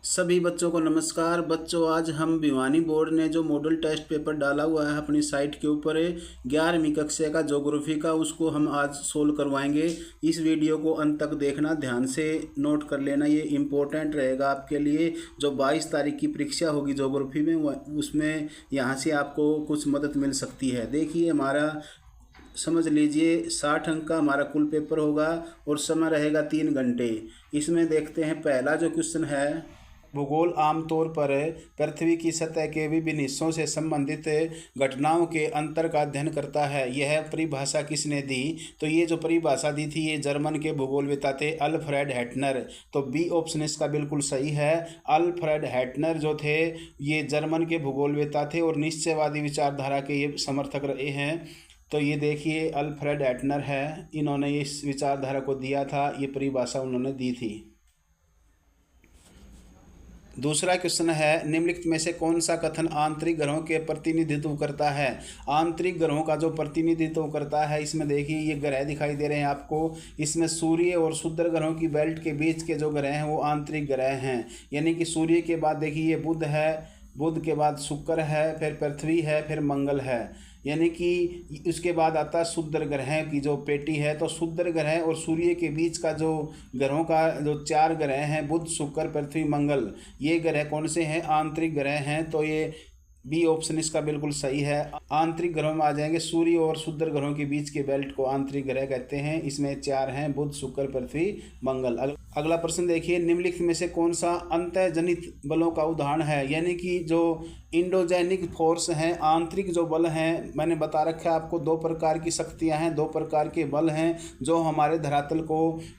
सभी बच्चों को नमस्कार। बच्चों, आज हम भिवानी बोर्ड ने जो मॉडल टेस्ट पेपर डाला हुआ है अपनी साइट के ऊपर 11वीं कक्षा का ज्योग्राफी का, उसको हम आज सोल्व करवाएंगे। इस वीडियो को अंत तक देखना, ध्यान से नोट कर लेना, ये इम्पोर्टेंट रहेगा आपके लिए। जो 22 तारीख की परीक्षा होगी ज्योग्राफी में, उसमें यहाँ से आपको कुछ मदद मिल सकती है। देखिए, हमारा समझ लीजिए 60 अंक का हमारा कुल पेपर होगा और समय रहेगा 3 घंटे। इसमें देखते हैं पहला जो क्वेश्चन है, भूगोल आमतौर पर पृथ्वी की सतह के विभिन्न हिस्सों से संबंधित घटनाओं के अंतर का अध्ययन करता है। यह परिभाषा किसने दी? तो ये जो परिभाषा दी थी ये जर्मन के भूगोलविद थे अल्फ्रेड हेटनर। तो बी ऑप्शन इसका बिल्कुल सही है। अल्फ्रेड हेटनर जो थे ये जर्मन के भूगोलविद थे और निश्चयवादी विचारधारा के ये समर्थक रहे हैं। तो ये देखिए अल्फ्रेड हेटनर है, इन्होंने इस विचारधारा को दिया था, ये परिभाषा उन्होंने दी थी। दूसरा क्वेश्चन है, निम्नलिखित में से कौन सा कथन आंतरिक ग्रहों के प्रतिनिधित्व करता है? आंतरिक ग्रहों का जो प्रतिनिधित्व करता है, इसमें देखिए ये ग्रह दिखाई दे रहे हैं आपको। इसमें सूर्य और शुक्र ग्रहों की बेल्ट के बीच के जो ग्रह हैं वो आंतरिक ग्रह हैं। यानी कि सूर्य के बाद देखिए ये बुध है, बुध के बाद शुक्र है, फिर पृथ्वी है, फिर मंगल है। यानी कि उसके बाद आता है शुक्र ग्रह की जो पेटी है। तो शुक्र ग्रह और सूर्य के बीच का जो ग्रहों का जो 4 ग्रह हैं, बुध शुक्र पृथ्वी मंगल, ये ग्रह कौन से हैं? आंतरिक ग्रह हैं। तो ये बी ऑप्शन इसका बिल्कुल सही है। आंतरिक ग्रहों में आ जाएंगे, सूर्य और शुक्र ग्रहों के बीच के बेल्ट को आंतरिक ग्रह कहते हैं। इसमें 4 हैं, बुध शुक्र पृथ्वी मंगल। अगला प्रश्न देखिए, निम्नलिखित में से कौन सा अंतःजनित बलों का उदाहरण है? यानी कि जो इंडोजेनिक फोर्स हैं, आंतरिक जो बल हैं, मैंने बता रखा है आपको 2 प्रकार की शक्तियां हैं, 2 प्रकार के बल हैं जो हमारे धरातल को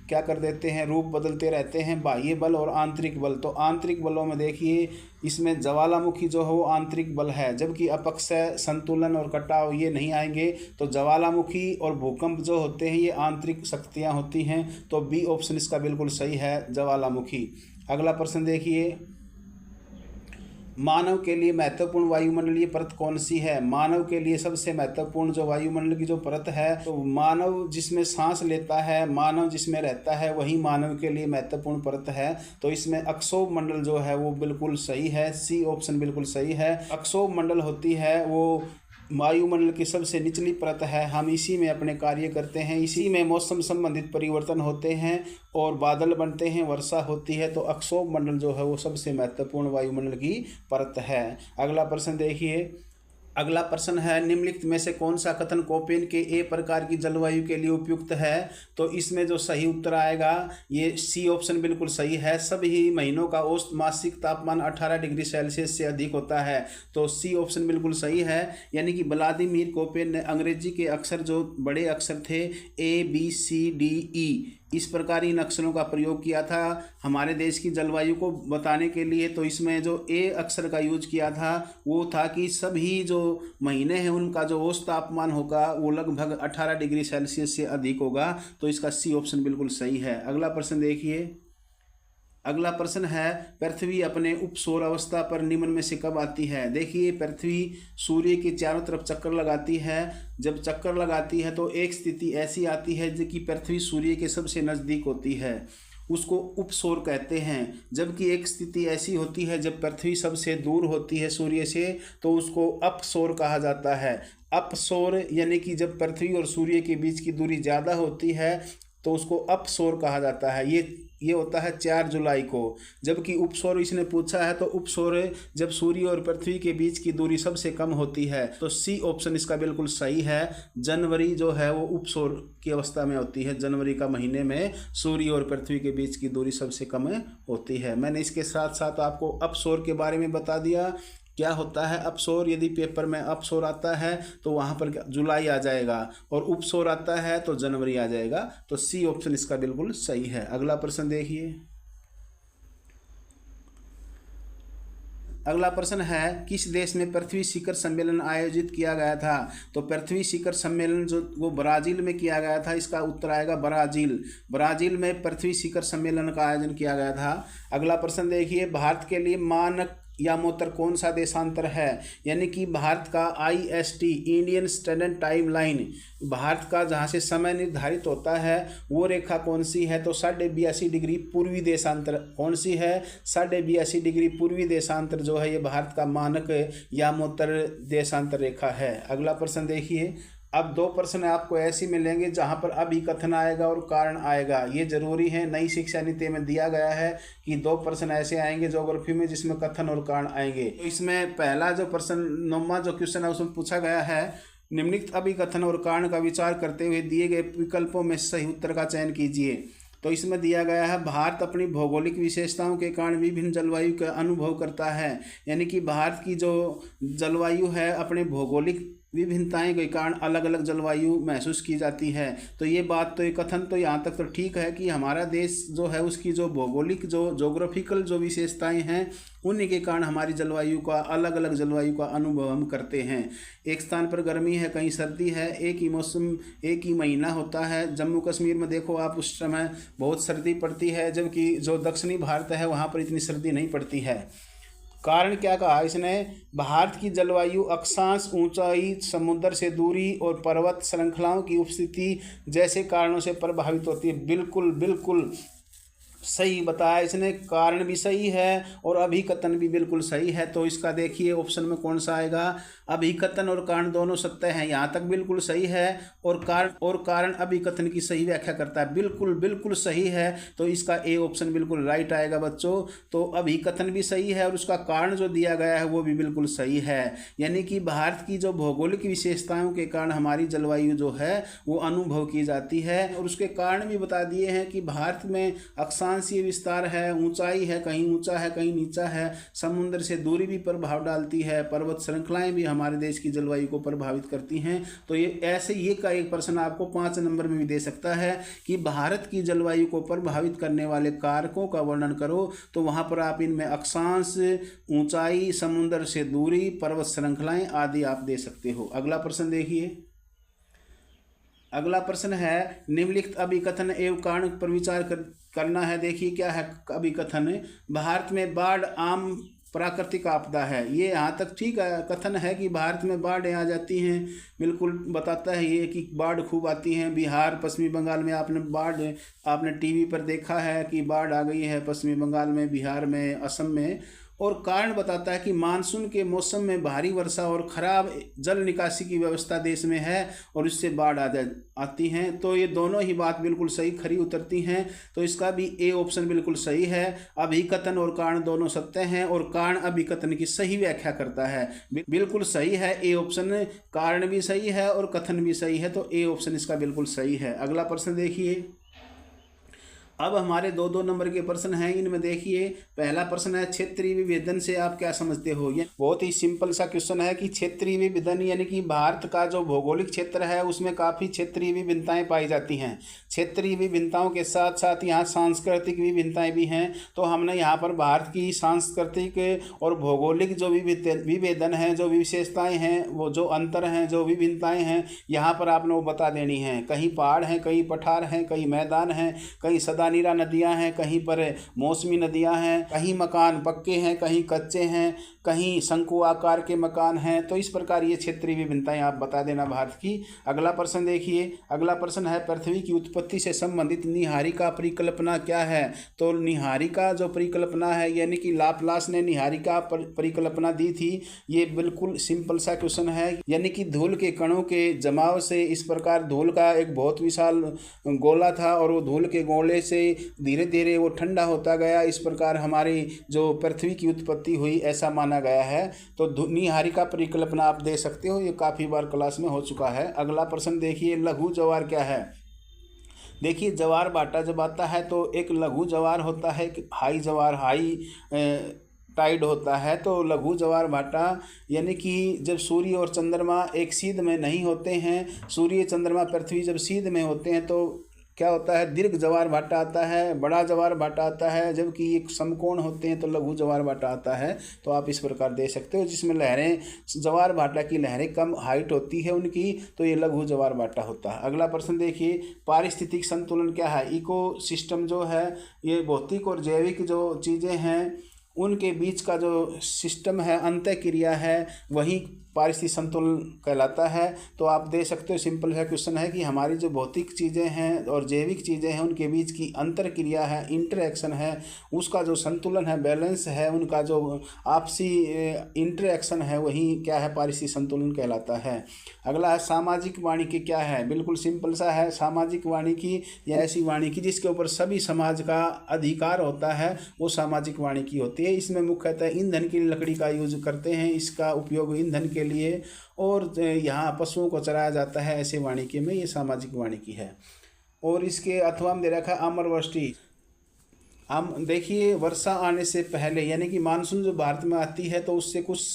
क्या कर देते हैं, रूप बदलते रहते हैं, बाह्य बल और आंतरिक बल। तो आंतरिक बलों में देखिए इसमें ज्वालामुखी जो है वो आंतरिक बल है, जबकि अपक्षय, संतुलन और कटाव ये नहीं आएंगे। तो ज्वालामुखी और भूकंप जो होते हैं ये आंतरिक शक्तियाँ होती हैं। तो बी ऑप्शन इसका बिल्कुल सही है, ज्वालामुखी। अगला प्रश्न देखिए, मानव के लिए महत्वपूर्ण वायुमंडलीय परत कौन सी है? मानव के लिए सबसे महत्वपूर्ण जो वायुमंडल की जो परत है, तो मानव जिसमें सांस लेता है, मानव जिसमें रहता है, वही मानव के लिए महत्वपूर्ण परत है। तो इसमें अक्षोभ मंडल जो है वो बिल्कुल सही है, सी ऑप्शन बिल्कुल सही है। अक्षोभ मंडल होती है वो वायुमंडल की सबसे निचली परत है, हम इसी में अपने कार्य करते हैं, इसी में मौसम संबंधित परिवर्तन होते हैं और बादल बनते हैं, वर्षा होती है। तो अक्षोभ मंडल जो है वो सबसे महत्वपूर्ण वायुमंडल की परत है। अगला प्रश्न देखिए, अगला प्रश्न है, निम्नलिखित में से कौन सा कथन कोपेन के ए प्रकार की जलवायु के लिए उपयुक्त है? तो इसमें जो सही उत्तर आएगा ये सी ऑप्शन बिल्कुल सही है। सभी महीनों का औसत मासिक तापमान 18 डिग्री सेल्सियस से अधिक होता है। तो सी ऑप्शन बिल्कुल सही है। यानी कि व्लादिमीर कोपेन ने अंग्रेजी के अक्षर जो बड़े अक्षर थे ABCDE, इस प्रकार इन अक्षरों का प्रयोग किया था हमारे देश की जलवायु को बताने के लिए। तो इसमें जो ए अक्षर का यूज किया था वो था कि सभी जो महीने हैं उनका जो औसत तापमान होगा वो लगभग 18 डिग्री सेल्सियस से अधिक होगा। तो इसका सी ऑप्शन बिल्कुल सही है। अगला प्रश्न देखिए, अगला प्रश्न है, पृथ्वी अपने उपसौर अवस्था पर निम्न में से कब आती है? देखिए पृथ्वी सूर्य के चारों तरफ चक्कर लगाती है। जब चक्कर लगाती है तो एक स्थिति ऐसी आती है जो कि पृथ्वी सूर्य के सबसे नज़दीक होती है, उसको उपसौर कहते हैं। जबकि एक स्थिति ऐसी होती है जब पृथ्वी सबसे दूर होती है सूर्य से, तो उसको अपसौर कहा जाता है। अपसौर यानी कि जब पृथ्वी और सूर्य के बीच की दूरी ज़्यादा होती है तो उसको अपसौर कहा जाता है। ये होता है 4 जुलाई को। जबकि उपसौर इसने पूछा है तो उपसौर जब सूर्य और पृथ्वी के बीच की दूरी सबसे कम होती है। तो सी ऑप्शन इसका बिल्कुल सही है। जनवरी जो है वो उपसौर की अवस्था में होती है। जनवरी का महीने में सूर्य और पृथ्वी के बीच की दूरी सबसे कम होती है। मैंने इसके साथ साथ आपको अपसौर के बारे में बता दिया, क्या होता है अपसौर। यदि पेपर में अपसौर आता है तो वहाँ पर जुलाई आ जाएगा और उपसौर आता है तो जनवरी आ जाएगा। तो सी ऑप्शन इसका बिल्कुल सही है। अगला प्रश्न देखिए, अगला प्रश्न है, किस देश में पृथ्वी शिखर सम्मेलन आयोजित किया गया था? तो पृथ्वी शिखर सम्मेलन जो वो ब्राज़ील में किया गया था, इसका उत्तर आएगा ब्राज़ील। ब्राज़ील में पृथ्वी शिखर सम्मेलन का आयोजन किया गया था। अगला प्रश्न देखिए, भारत के लिए मानक यामोत्तर कौन सा देशांतर है, यानी कि भारत का IST Indian standard time line, Bharat का जहाँ से समय निर्धारित होता है वो रेखा कौन सी है, तो 82.5 डिग्री पूर्वी देशांतर कौन सी है, 82.5 डिग्री पूर्वी देशांतर जो है ये भारत का मानक यामोत्तर देशांतर रेखा है। अगला प्रश्न देखिए। अब 2 प्रश्न आपको ऐसे मिलेंगे जहां पर अभिकथन आएगा और कारण आएगा, ये जरूरी है। नई शिक्षा नीति में दिया गया है कि 2 प्रश्न ऐसे आएंगे ज्योग्राफी में जिसमें कथन और कारण आएंगे। तो इसमें पहला जो प्रश्न 9वां जो क्वेश्चन है उसमें पूछा गया है, निम्नलिखित अभिकथन और कारण का विचार करते हुए दिए गए विकल्पों में सही उत्तर का चयन कीजिए। तो इसमें दिया गया है, भारत अपनी भौगोलिक विशेषताओं के कारण विभिन्न जलवायु का अनुभव करता है, यानी कि भारत की जो जलवायु है अपने भौगोलिक विभिन्नताएं के कारण अलग अलग जलवायु महसूस की जाती है। तो ये बात तो ये कथन तो यहाँ तक तो ठीक है कि हमारा देश जो है उसकी जो भौगोलिक जो जोग्राफिकल जो विशेषताएं हैं उन्हीं के कारण हमारी जलवायु का अलग अलग जलवायु का अनुभव हम करते हैं। एक स्थान पर गर्मी है, कहीं सर्दी है, एक ही मौसम एक ही महीना होता है। जम्मू कश्मीर में देखो आप उस समय बहुत सर्दी पड़ती है, जबकि जो दक्षिणी भारत है वहाँ पर इतनी सर्दी नहीं पड़ती है। कारण क्या कहा इसने, भारत की जलवायु अक्षांश, ऊंचाई, समुद्र से दूरी और पर्वत श्रृंखलाओं की उपस्थिति जैसे कारणों से प्रभावित होती है। बिल्कुल बिल्कुल सही बताया इसने, कारण भी सही है और अभिकथन भी बिल्कुल सही है। तो इसका देखिए ऑप्शन में कौन सा आएगा, अभिकथन और कारण दोनों सत्य हैं, यहाँ तक बिल्कुल सही है। और कारण अभिकथन की सही व्याख्या करता है, बिल्कुल बिल्कुल सही है। तो इसका ए ऑप्शन बिल्कुल राइट आएगा बच्चों। तो अभिकथन भी सही है और उसका कारण जो दिया गया है वो भी बिल्कुल सही है, यानी कि भारत की जो भौगोलिक विशेषताओं के कारण हमारी जलवायु जो है वो अनुभव की जाती है। और उसके कारण भी बता दिए हैं कि भारत में अक्षांशीय विस्तार है, ऊंचाई है, कहीं ऊंचा है कहीं नीचा है, समुद्र से दूरी भी प्रभाव डालती है, पर्वत श्रृंखलाएं भी हमारे देश की जलवायु को प्रभावित करती हैं। तो ये ऐसे ये का एक प्रश्न आपको 5 नंबर में भी दे सकता है कि भारत की जलवायु को प्रभावित करने वाले कारकों का वर्णन करो। तो वहां पर आप इनमें अक्षांश, ऊंचाई, समुद्र से दूरी, पर्वत श्रृंखलाएं आदि आप दे सकते हो। अगला प्रश्न देखिए। अगला प्रश्न है, निम्नलिखित अभिकथन एवं कारण पर विचार करना है। देखिए क्या है अभिकथन, भारत में बाढ़ आम प्राकृतिक आपदा है। ये यहाँ तक ठीक है, कथन है कि भारत में बाढ़ें आ जाती हैं, बिल्कुल बताता है ये कि बाढ़ खूब आती हैं। बिहार, पश्चिमी बंगाल में आपने टीवी पर देखा है कि बाढ़ आ गई है पश्चिमी बंगाल में, बिहार में, असम में। और कारण बताता है कि मानसून के मौसम में भारी वर्षा और खराब जल निकासी की व्यवस्था देश में है और इससे बाढ़ आती हैं। तो ये दोनों ही बात बिल्कुल सही खरी उतरती हैं। तो इसका भी ए ऑप्शन बिल्कुल सही है। अभिकथन और कारण दोनों सत्य हैं और कारण अभिकथन की सही व्याख्या करता है, बिल्कुल सही है ए ऑप्शन। कारण भी सही है और कथन भी सही है, तो ए ऑप्शन इसका बिल्कुल सही है। अगला प्रश्न देखिए। अब हमारे 2-2 नंबर के प्रश्न हैं, इनमें देखिए पहला प्रश्न है, क्षेत्रीय विभेदन से आप क्या समझते हो। ये बहुत ही सिंपल सा क्वेश्चन है कि क्षेत्रीय विभेदन यानी कि भारत का जो भौगोलिक क्षेत्र है उसमें काफ़ी क्षेत्रीय विभिन्नताएं पाई जाती हैं। क्षेत्रीय विभिन्नताओं के साथ साथ यहाँ सांस्कृतिक विभिन्नताएं भी हैं। तो हमने यहाँ पर भारत की सांस्कृतिक और भौगोलिक जो विभेदन है, जो विशेषताएँ हैं, वो जो अंतर हैं, जो विभिन्नताएँ हैं, यहाँ पर आपने वो बता देनी है। कहीं पहाड़ हैं, कहीं पठार हैं, कहीं मैदान हैं, कहीं नीरा नदियां हैं, कहीं पर मौसमी नदियां हैं, कहीं मकान पक्के हैं, कहीं कच्चे हैं, कहीं शंकु आकार के मकान हैं। तो इस प्रकार ये क्षेत्रीय विभिन्नताएं आप बता देना भारत की। अगला प्रश्न देखिए। अगला प्रश्न है, पृथ्वी की उत्पत्ति से संबंधित निहारिका परिकल्पना क्या है। तो निहारिका जो परिकल्पना है, यानी कि लाप्लास ने निहारिका परिकल्पना दी थी। ये बिल्कुल सिंपल सा क्वेश्चन है, यानी कि धूल के कणों के जमाव से इस प्रकार धूल का एक बहुत विशाल गोला था और वो धूल के गोले से धीरे धीरे वो ठंडा होता गया, इस प्रकार हमारी जो पृथ्वी की उत्पत्ति हुई ऐसा माना गया है। तो निहारिका परिकल्पना आप दे सकते हो, ये काफ़ी बार क्लास में हो चुका है। अगला प्रश्न देखिए, लघु ज्वार क्या है। देखिए ज्वार भाटा जब आता है तो एक लघु ज्वार होता है, एक हाई ज्वार, हाई टाइड होता है। तो लघु ज्वार भाटा यानी कि जब सूर्य और चंद्रमा एक सीध में नहीं होते हैं, सूर्य चंद्रमा पृथ्वी जब सीध में होते हैं तो क्या होता है, दीर्घ ज्वार भाटा आता है, बड़ा ज्वार भाटा आता है, जबकि एक समकोण होते हैं तो लघु ज्वार भाटा आता है। तो आप इस प्रकार दे सकते हो, जिसमें लहरें, ज्वार भाटा की लहरें कम हाइट होती है उनकी, तो ये लघु ज्वार भाटा होता है। अगला प्रश्न देखिए, पारिस्थितिक संतुलन क्या है। इको सिस्टम जो है, ये भौतिक और जैविक जो चीज़ें हैं उनके बीच का जो सिस्टम है, अंतःक्रिया है, वही पारिस्थितिक संतुलन कहलाता है। तो आप दे सकते हो, सिंपल सा क्वेश्चन है कि हमारी जो भौतिक चीज़ें हैं और जैविक चीज़ें हैं उनके बीच की अंतरक्रिया है, इंटरेक्शन है, उसका जो संतुलन है, बैलेंस है, उनका जो आपसी इंटरेक्शन है, वही क्या है, पारिस्थितिक संतुलन कहलाता है। अगला है सामाजिक वानिकी क्या है। बिल्कुल सिंपल सा है, सामाजिक वानिकी या ऐसी वानिकी जिसके ऊपर सभी समाज का अधिकार होता है वो सामाजिक वानिकी होती है। इसमें मुख्यतः ईंधन के लिए लकड़ी का यूज करते हैं, इसका उपयोग ईंधन के लिए, और यहाँ पशुओं को चराया जाता है, ऐसे वानिकी में ये सामाजिक वानिकी है। और इसके अथवा में दे रखा है अमरवृष्टि। हम देखिए, वर्षा आने से पहले यानी कि मानसून जो भारत में आती है तो उससे कुछ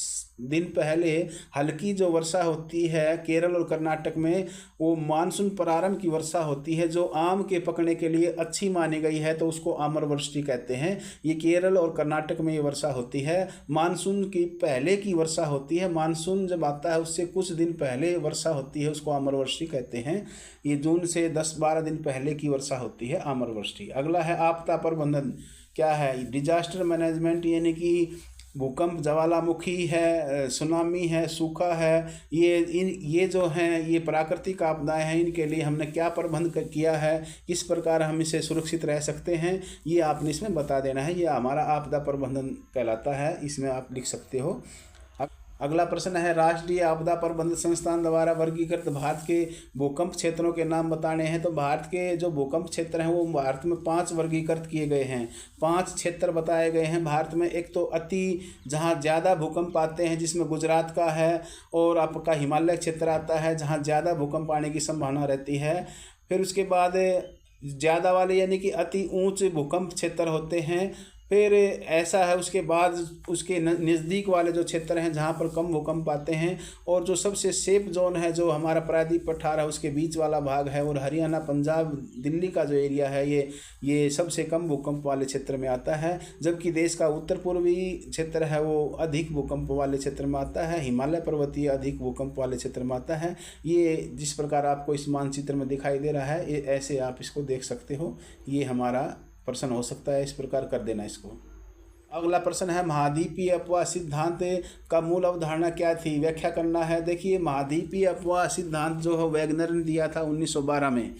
दिन पहले हल्की जो वर्षा होती है केरल और कर्नाटक में, वो मानसून प्रारंभ की वर्षा होती है जो आम के पकने के लिए अच्छी मानी गई है, तो उसको अमरवृष्टि कहते हैं। ये केरल और कर्नाटक में ये वर्षा होती है, मानसून की पहले की वर्षा होती है। मानसून जब आता है उससे कुछ दिन पहले वर्षा होती है, उसको अमरवृष्टि कहते हैं। ये जून से 10-12 दिन पहले की वर्षा होती है, अमरवृष्टि। अगला है आपदा प्रबंधन क्या है। डिजास्टर मैनेजमेंट यानी कि भूकंप, ज्वालामुखी है, सुनामी है, सूखा है, ये जो हैं ये प्राकृतिक आपदाएं हैं, इनके लिए हमने क्या प्रबंध किया है, किस प्रकार हम इसे सुरक्षित रह सकते हैं, ये आपने इसमें बता देना है। ये हमारा आपदा प्रबंधन कहलाता है, इसमें आप लिख सकते हो। अगला प्रश्न है राष्ट्रीय आपदा प्रबंधन संस्थान द्वारा वर्गीकृत भारत के भूकंप क्षेत्रों के नाम बताने हैं। तो भारत के जो भूकंप क्षेत्र हैं वो भारत में 5 वर्गीकृत किए गए हैं, 5 क्षेत्र बताए गए हैं भारत में। एक तो अति जहाँ ज़्यादा भूकंप आते हैं जिसमें गुजरात का है, और आपका हिमालय क्षेत्र आता है जहाँ ज़्यादा भूकंप आने की संभावना रहती है। फिर उसके बाद ज़्यादा वाले यानी कि अति ऊंचे भूकंप क्षेत्र होते हैं। फिर ऐसा है उसके बाद उसके नज़दीक वाले जो क्षेत्र हैं जहाँ पर कम भूकंप आते हैं, और जो सबसे सेफ जोन है जो हमारा प्रायद्वीप पठार है उसके बीच वाला भाग है, और हरियाणा, पंजाब, दिल्ली का जो एरिया है ये सबसे कम भूकंप वाले क्षेत्र में आता है। जबकि देश का उत्तर पूर्वी क्षेत्र है वो अधिक भूकंप वाले क्षेत्र में आता है, हिमालय पर्वतीय अधिक भूकंप वाले क्षेत्र में आता है। ये जिस प्रकार आपको इस मानचित्र में दिखाई दे रहा है, ये ऐसे आप इसको देख सकते हो। ये हमारा प्रश्न हो सकता है, इस प्रकार कर देना इसको। अगला प्रश्न है महाद्वीपीय अपवाह सिद्धांत का मूल अवधारणा क्या थी, व्याख्या करना है। देखिए, महाद्वीपीय अपवाह सिद्धांत जो है वैगनर ने दिया था 1912 में।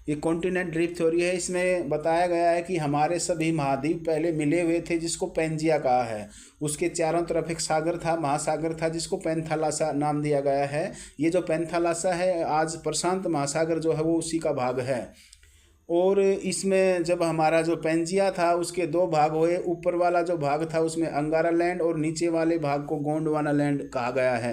ये कॉन्टिनेंट ड्रिफ्ट थ्योरी है। इसमें बताया गया है कि हमारे सभी महाद्वीप पहले मिले हुए थे जिसको पेंजिया कहा है। उसके चारों तरफ एक सागर था, महासागर था, जिसको पेंथालासा नाम दिया गया है। ये जो पेंथालासा है आज प्रशांत महासागर जो है वो उसी का भाग है। और इसमें जब हमारा जो पेंजिया था उसके 2 भाग हुए, ऊपर वाला जो भाग था उसमें अंगारा लैंड और नीचे वाले भाग को गोंडवाना लैंड कहा गया है।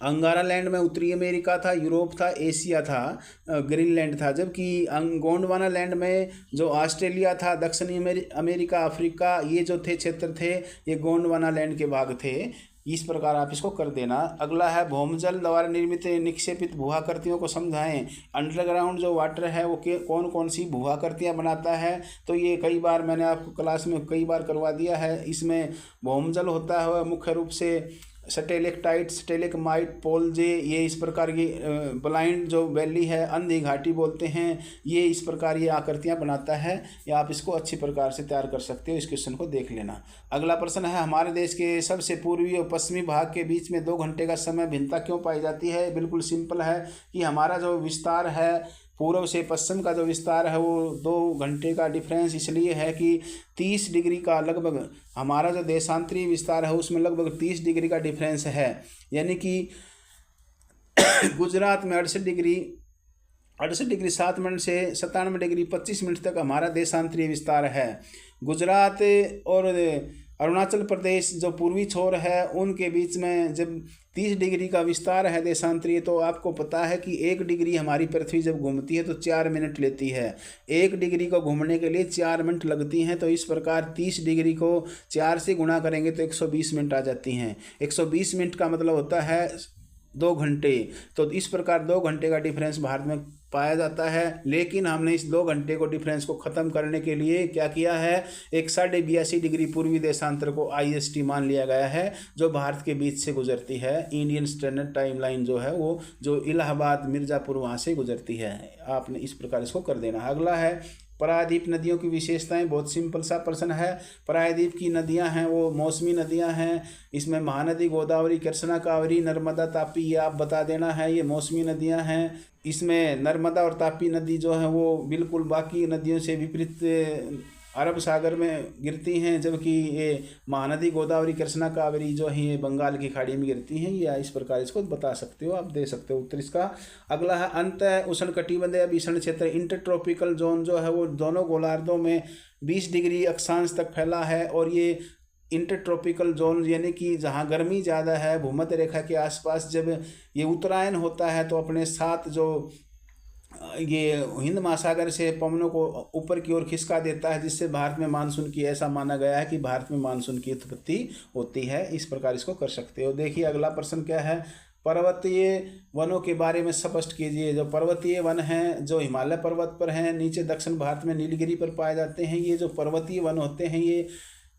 अंगारा लैंड में उत्तरी अमेरिका था, यूरोप था, एशिया था, ग्रीनलैंड था। जबकि गोंडवाना लैंड में जो ऑस्ट्रेलिया था, दक्षिणी अमेरिका, अफ्रीका, ये जो थे क्षेत्र थे ये गोंडवाना लैंड के भाग थे। इस प्रकार आप इसको कर देना। अगला है भौमजल द्वारा निर्मित निक्षेपित भूआकृतियों को समझाएं। अंडरग्राउंड जो वाटर है वो कौन कौन सी भूआकृतियाँ बनाता है, तो ये कई बार मैंने आपको क्लास में कई बार करवा दिया है। इसमें भौमजल होता है मुख्य रूप से स्टेलेक्टाइट, स्टेलेकमाइट, पोलजे, ये इस प्रकार की ब्लाइंड जो वैली है, अंधी घाटी बोलते हैं, ये इस प्रकार ये आकृतियाँ बनाता है। या आप इसको अच्छी प्रकार से तैयार कर सकते हो, इस क्वेश्चन को देख लेना। अगला प्रश्न है हमारे देश के सबसे पूर्वी और पश्चिमी भाग के बीच में 2 घंटे का समय भिन्नता क्यों पाई जाती है। बिल्कुल सिंपल है कि हमारा जो विस्तार है पूर्व से पश्चिम का जो विस्तार है वो 2 घंटे का डिफरेंस इसलिए है कि 30 डिग्री का लगभग हमारा जो देशांतरीय विस्तार है उसमें लगभग 30 डिग्री का डिफरेंस है। यानी कि गुजरात में 68 डिग्री 7 मिनट से 97 डिग्री 25 मिनट तक हमारा देशांतरीय विस्तार है। गुजरात और अरुणाचल प्रदेश जो पूर्वी छोर है उनके बीच में जब 30 डिग्री का विस्तार है देशांतरीय, तो आपको पता है कि 1 डिग्री हमारी पृथ्वी जब घूमती है तो 4 मिनट लेती है। 1 डिग्री को घूमने के लिए 4 मिनट लगती हैं। तो इस प्रकार 30 डिग्री को 4 से गुणा करेंगे तो 120 मिनट आ जाती हैं। 120 मिनट का मतलब होता है 2 घंटे। तो इस प्रकार 2 घंटे का डिफरेंस भारत में पाया जाता है। लेकिन हमने इस 2 घंटे को डिफरेंस को ख़त्म करने के लिए क्या किया है, एक 82.5 डिग्री पूर्वी देशांतर को IST मान लिया गया है जो भारत के बीच से गुजरती है। इंडियन स्टैंडर्ड टाइम लाइन जो है वो जो इलाहाबाद, मिर्ज़ापुर वहाँ से गुजरती है। आपने इस प्रकार इसको कर देना। अगला है प्रायद्वीप नदियों की विशेषताएं, बहुत सिंपल सा प्रश्न है। प्रायद्वीप की नदियां हैं वो मौसमी नदियां हैं। इसमें महानदी, गोदावरी, कृष्णा, कावेरी, नर्मदा, तापी, ये आप बता देना है, ये मौसमी नदियां हैं। इसमें नर्मदा और तापी नदी जो है वो बिल्कुल बाकी नदियों से विपरीत अरब सागर में गिरती हैं, जबकि ये महानदी, गोदावरी, कृष्णा, कावेरी जो है ये बंगाल की खाड़ी में गिरती हैं। या इस प्रकार इसको बता सकते हो, आप दे सकते हो उत्तर इसका। अगला है अंत उष्णकटिबंधीय भीषण क्षेत्र, इंटरट्रॉपिकल जोन जो है वो दोनों गोलार्धों में 20 डिग्री अक्षांश तक फैला है। और ये इंटरट्रॉपिकल जोन यानी कि जहाँ गर्मी ज़्यादा है, भूमध्य रेखा के आसपास जब ये उत्तरायण होता है तो अपने साथ जो ये हिंद महासागर से पवनों को ऊपर की ओर खिसका देता है, जिससे भारत में मानसून की, ऐसा माना गया है कि भारत में मानसून की उत्पत्ति होती है। इस प्रकार इसको कर सकते हो। देखिए अगला प्रश्न क्या है, पर्वतीय वनों के बारे में स्पष्ट कीजिए। जो पर्वतीय वन हैं जो हिमालय पर्वत पर हैं, नीचे दक्षिण भारत में नीलगिरी पर पाए जाते हैं। ये जो पर्वतीय वन होते हैं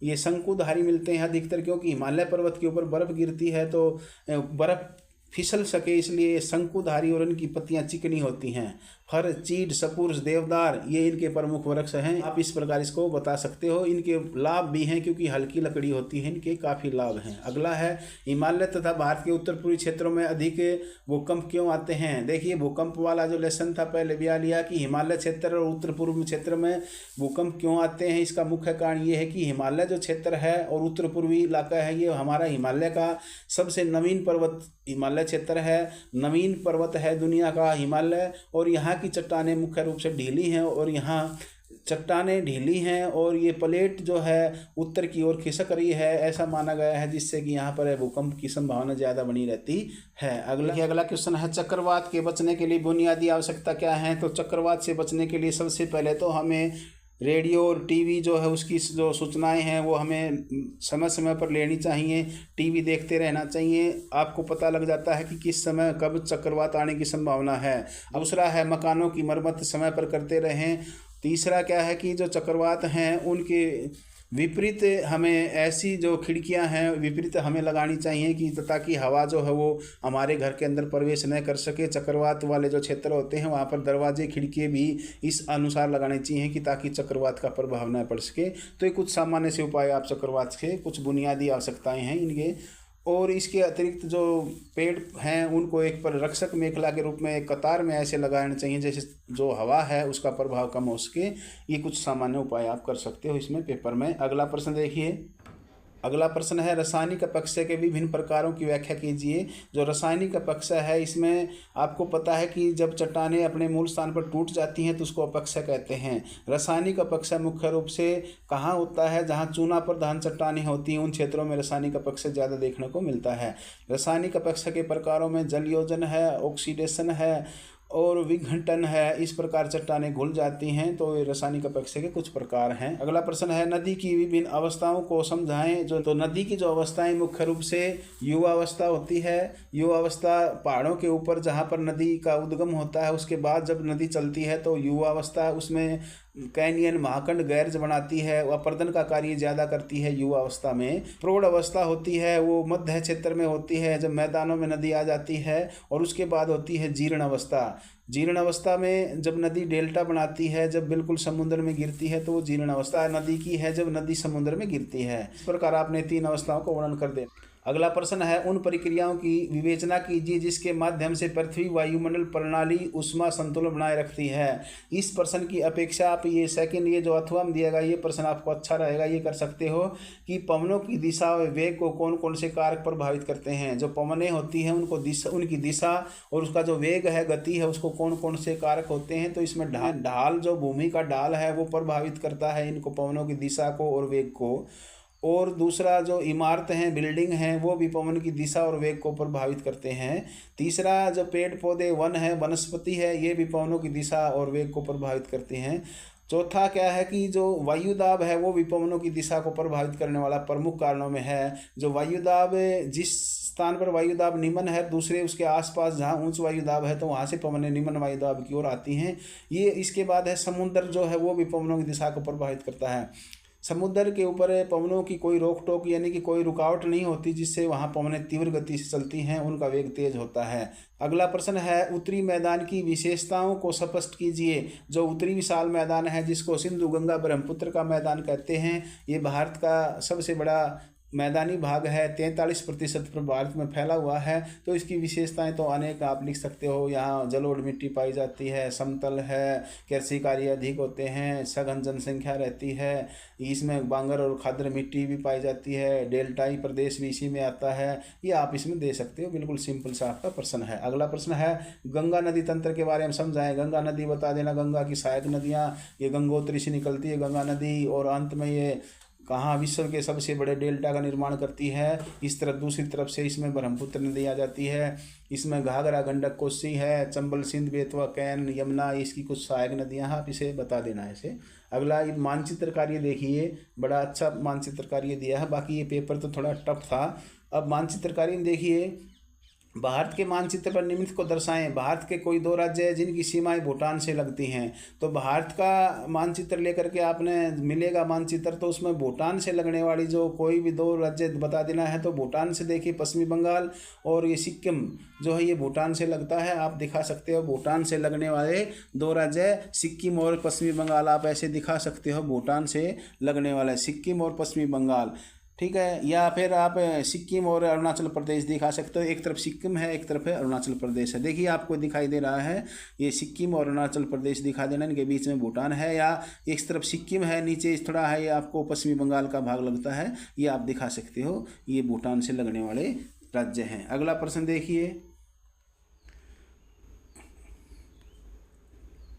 ये शंकुधारी मिलते हैं अधिकतर, क्योंकि हिमालय पर्वत के ऊपर बर्फ़ गिरती है तो बर्फ़ फिसल सके इसलिए शंकुधारी और इनकी पत्तियां चिकनी होती हैं। फर, चीड़, सपुर, देवदार ये इनके प्रमुख वृक्ष हैं। आप इस प्रकार इसको बता सकते हो। इनके लाभ भी हैं क्योंकि हल्की लकड़ी होती है, इनके काफ़ी लाभ हैं। अगला है हिमालय तथा भारत के उत्तर पूर्वी क्षेत्रों में अधिक भूकंप क्यों आते हैं। देखिए भूकंप वाला जो लेसन था पहले भी आ लिया कि हिमालय क्षेत्र और उत्तर पूर्व क्षेत्र में भूकंप क्यों आते हैं। इसका मुख्य कारण ये है कि हिमालय जो क्षेत्र है और उत्तर पूर्वी इलाका है, ये हमारा हिमालय का सबसे नवीन पर्वत हिमालय क्षेत्र है। नवीन पर्वत है दुनिया का हिमालय, और यहाँ की चट्टानें मुख्य रूप से ढीली हैं, और यहाँ चट्टानें ढीली हैं और ये प्लेट जो है उत्तर की ओर खिसक रही है, ऐसा माना गया है, जिससे कि यहाँ पर भूकंप की संभावना ज़्यादा बनी रहती है। अगला क्वेश्चन है, चक्रवात के बचने के लिए बुनियादी आवश्यकता क्या है। तो चक्रवात से बचने के लिए सबसे पहले तो हमें रेडियो और टीवी जो है उसकी जो सूचनाएं हैं वो हमें समय समय पर लेनी चाहिए। टीवी देखते रहना चाहिए, आपको पता लग जाता है कि किस समय कब चक्रवात आने की संभावना है। दूसरा है मकानों की मरम्मत समय पर करते रहें। तीसरा क्या है कि जो चक्रवात हैं उनके विपरीत हमें ऐसी जो खिड़कियां हैं विपरीत हमें लगानी चाहिए कि ताकि हवा जो है वो हमारे घर के अंदर प्रवेश न कर सके। चक्रवात वाले जो क्षेत्र होते हैं वहाँ पर दरवाजे खिड़कियाँ भी इस अनुसार लगाने चाहिए कि ताकि चक्रवात का प्रभाव न पड़ सके। तो ये कुछ सामान्य से उपाय आप चक्रवात के कुछ बुनियादी आवश्यकताएँ हैं इनके। और इसके अतिरिक्त जो पेड़ हैं उनको एक पर रक्षक मेखला के रूप में एक कतार में ऐसे लगाना चाहिए जैसे जो हवा है उसका प्रभाव कम हो सके। ये कुछ सामान्य उपाय आप कर सकते हो इसमें पेपर में। अगला प्रश्न देखिए, अगला प्रश्न है रासायनिक अपक्षय के विभिन्न प्रकारों की व्याख्या कीजिए। जो रासायनिक अपक्षय है इसमें आपको पता है कि जब चट्टानें अपने मूल स्थान पर टूट जाती हैं तो उसको अपक्षय कहते हैं। रासायनिक अपक्षय मुख्य रूप से कहाँ होता है, जहाँ चूना प्रधान चट्टानें होती हैं उन क्षेत्रों में रासायनिक अपक्षय ज़्यादा देखने को मिलता है। रासायनिक अपक्षय के प्रकारों में जलयोजन है, ऑक्सीडेशन है और विघटन है। इस प्रकार चट्टानें घुल जाती हैं, तो ये रासायनिक अपक्षय के कुछ प्रकार हैं। अगला प्रश्न है नदी की विभिन्न अवस्थाओं को समझाएं। तो नदी की जो अवस्थाएं मुख्य रूप से युवावस्था होती है। युवावस्था पहाड़ों के ऊपर जहाँ पर नदी का उद्गम होता है उसके बाद जब नदी चलती है तो युवावस्था उसमें कैनियन महाखंड गैर्ज बनाती है, वह अपर्दन का कार्य ज़्यादा करती है युवा अवस्था में। प्रौढ़ अवस्था होती है वो मध्य क्षेत्र में होती है जब मैदानों में नदी आ जाती है। और उसके बाद होती है जीर्ण अवस्था। जीर्ण अवस्था में जब नदी डेल्टा बनाती है, जब बिल्कुल समुद्र में गिरती है तो वो जीर्ण अवस्था नदी की है जब नदी समुद्र में गिरती है। इस प्रकार आपने 3 अवस्थाओं को वर्णन कर दें। अगला प्रश्न है उन प्रक्रियाओं की विवेचना कीजिए जिसके माध्यम से पृथ्वी वायुमंडल प्रणाली उष्मा संतुलन बनाए रखती है। इस प्रश्न की अपेक्षा आप ये जो अथवा में दिया गया ये प्रश्न आपको अच्छा रहेगा। ये कर सकते हो कि पवनों की दिशा और वेग को कौन कौन से कारक प्रभावित करते हैं। जो पवनें होती हैं उनकी दिशा और उसका जो वेग है, गति है, उसको कौन कौन से कारक होते हैं। तो इसमें ढाल जो भूमि का ढाल है वो प्रभावित करता है इनको, पवनों की दिशा को और वेग को। और दूसरा जो इमारत हैं, बिल्डिंग हैं, वो भी पवन की दिशा और वेग को प्रभावित करते हैं। तीसरा जो पेड़ पौधे वन है, वनस्पति है, ये भी पवनों की दिशा और वेग को प्रभावित करते हैं। चौथा क्या है कि जो वायुदाब है वो भी पवनों की दिशा को प्रभावित करने वाला प्रमुख कारणों में है। जो वायुदाब जिस स्थान पर वायुदाब निम्न है, दूसरे उसके आसपास जहाँ उच्च वायुदाब है तो वहाँ से पवनें निम्न वायुदाब की ओर आती हैं। ये इसके बाद है समुद्र जो है वो भी पवनों की दिशा को प्रभावित करता है। समुद्र के ऊपर पवनों की कोई रोक टोक यानी कि कोई रुकावट नहीं होती, जिससे वहाँ पवनें तीव्र गति से चलती हैं, उनका वेग तेज होता है। अगला प्रश्न है, उत्तरी मैदान की विशेषताओं को स्पष्ट कीजिए। जो उत्तरी विशाल मैदान है, जिसको सिंधु गंगा ब्रह्मपुत्र का मैदान कहते हैं, ये भारत का सबसे बड़ा मैदानी भाग है, 43% पर भारत में फैला हुआ है। तो इसकी विशेषताएं तो अनेक आप लिख सकते हो। यहाँ जलोढ़ मिट्टी पाई जाती है, समतल है, कृषि कार्य अधिक होते हैं, सघन जनसंख्या रहती है, इसमें बांगर और खादर मिट्टी भी पाई जाती है, डेल्टाई प्रदेश भी इसी में आता है। ये आप इसमें दे सकते हो, बिल्कुल सिंपल सा आपका प्रश्न है। अगला प्रश्न है, गंगा नदी तंत्र के बारे में समझाएं। गंगा नदी बता देना। गंगा की सहायक नदियाँ, ये गंगोत्री से निकलती है गंगा नदी, और अंत में ये कहाँ विश्व के सबसे बड़े डेल्टा का निर्माण करती है। इस तरफ दूसरी तरफ से इसमें ब्रह्मपुत्र नदी आ जाती है। इसमें घाघरा, गंडक, कोसी है, चंबल, सिंध, बेतवा, कैन, यमुना, इसकी कुछ सहायक नदियाँ हैं, आप इसे बता देना ऐसे। अगला ये मानचित्र कार्य देखिए, बड़ा अच्छा मानचित्र कार्य दिया है। बाकी ये पेपर तो थोड़ा टफ था। अब मानचित्र कार्य में देखिए, भारत के मानचित्र पर निम्नलिखित को दर्शाएं। भारत के कोई दो राज्य हैं जिनकी सीमाएं भूटान से लगती हैं। तो भारत का मानचित्र लेकर के आपने मिलेगा मानचित्र, तो उसमें भूटान से लगने वाली जो कोई भी दो राज्य बता देना है। तो भूटान से देखिए पश्चिमी बंगाल, और ये सिक्किम जो है ये भूटान से लगता है। आप दिखा सकते हो भूटान से लगने वाले दो राज्य सिक्किम और पश्चिमी बंगाल, आप ऐसे दिखा सकते हो भूटान से लगने वाला सिक्किम और पश्चिमी बंगाल, ठीक है। या फिर आप सिक्किम और अरुणाचल प्रदेश दिखा सकते हो। एक तरफ सिक्किम है, एक तरफ है अरुणाचल प्रदेश है। देखिए आपको दिखाई दे रहा है ये सिक्किम और अरुणाचल प्रदेश दिखा देना, इनके बीच में भूटान है। या एक तरफ सिक्किम है, नीचे थोड़ा है, ये आपको पश्चिमी बंगाल का भाग लगता है, ये आप दिखा सकते हो। ये भूटान से लगने वाले राज्य हैं। अगला प्रश्न देखिए,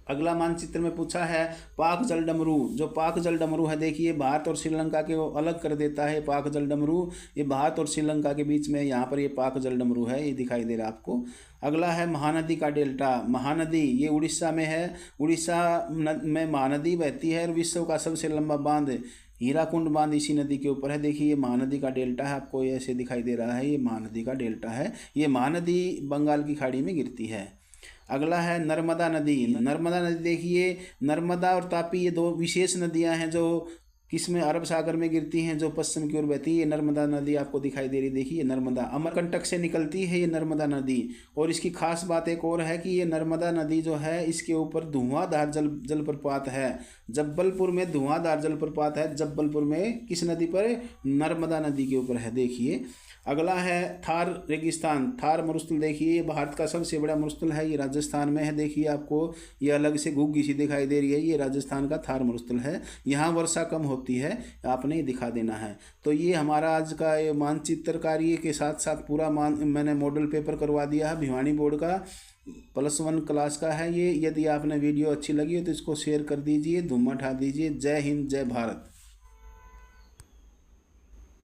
अगला मानचित्र में पूछा है पाक जल डमरू। जो पाक जल डमरू है, देखिए भारत और श्रीलंका के वो अलग कर देता है। पाक जल डमरू ये भारत और श्रीलंका के बीच में, यहाँ पर ये पाक जल डमरू है, ये दिखाई दे रहा है आपको। अगला है महानदी का डेल्टा। महानदी ये उड़ीसा में है। उड़ीसा में महानदी बहती है, और विश्व का सबसे लंबा बांध हीराकुंड बांध इसी नदी के ऊपर है। देखिए ये महानदी का डेल्टा है, आपको ये ऐसे दिखाई दे रहा है, ये महानदी का डेल्टा है। ये महानदी बंगाल की खाड़ी में गिरती है। अगला है नर्मदा नदी। नर्मदा नदी देखिए, नर्मदा और तापी ये दो विशेष नदियां हैं जो किसमें अरब सागर में गिरती हैं, जो पश्चिम की ओर बहती है। ये नर्मदा नदी आपको दिखाई दे रही, देखिए नर्मदा अमरकंटक से निकलती है ये नर्मदा नदी। और इसकी खास बात एक और है कि ये नर्मदा नदी जो है, इसके ऊपर धुआंधार जलप्रपात है। जबलपुर में धुआंधार जलप्रपात है। जबलपुर में किस नदी पर? नर्मदा नदी के ऊपर है। देखिए अगला है थार रेगिस्तान। थार मरुस्थल देखिए, ये भारत का सबसे बड़ा मरुस्थल है, ये राजस्थान में है। देखिए आपको ये अलग से घुग्गी सी दिखाई दे रही है, ये राजस्थान का थार मरुस्थल है। यहाँ वर्षा कम होती है, आपने ये दिखा देना है। तो ये हमारा आज का ये मानचित्र कार्य के साथ साथ पूरा मैंने मॉडल पेपर करवा दिया है भिवानी बोर्ड का, +1 क्लास का है ये। यदि आपने वीडियो अच्छी लगी हो तो इसको शेयर कर दीजिए, धूम मचा दीजिए। जय हिंद, जय भारत।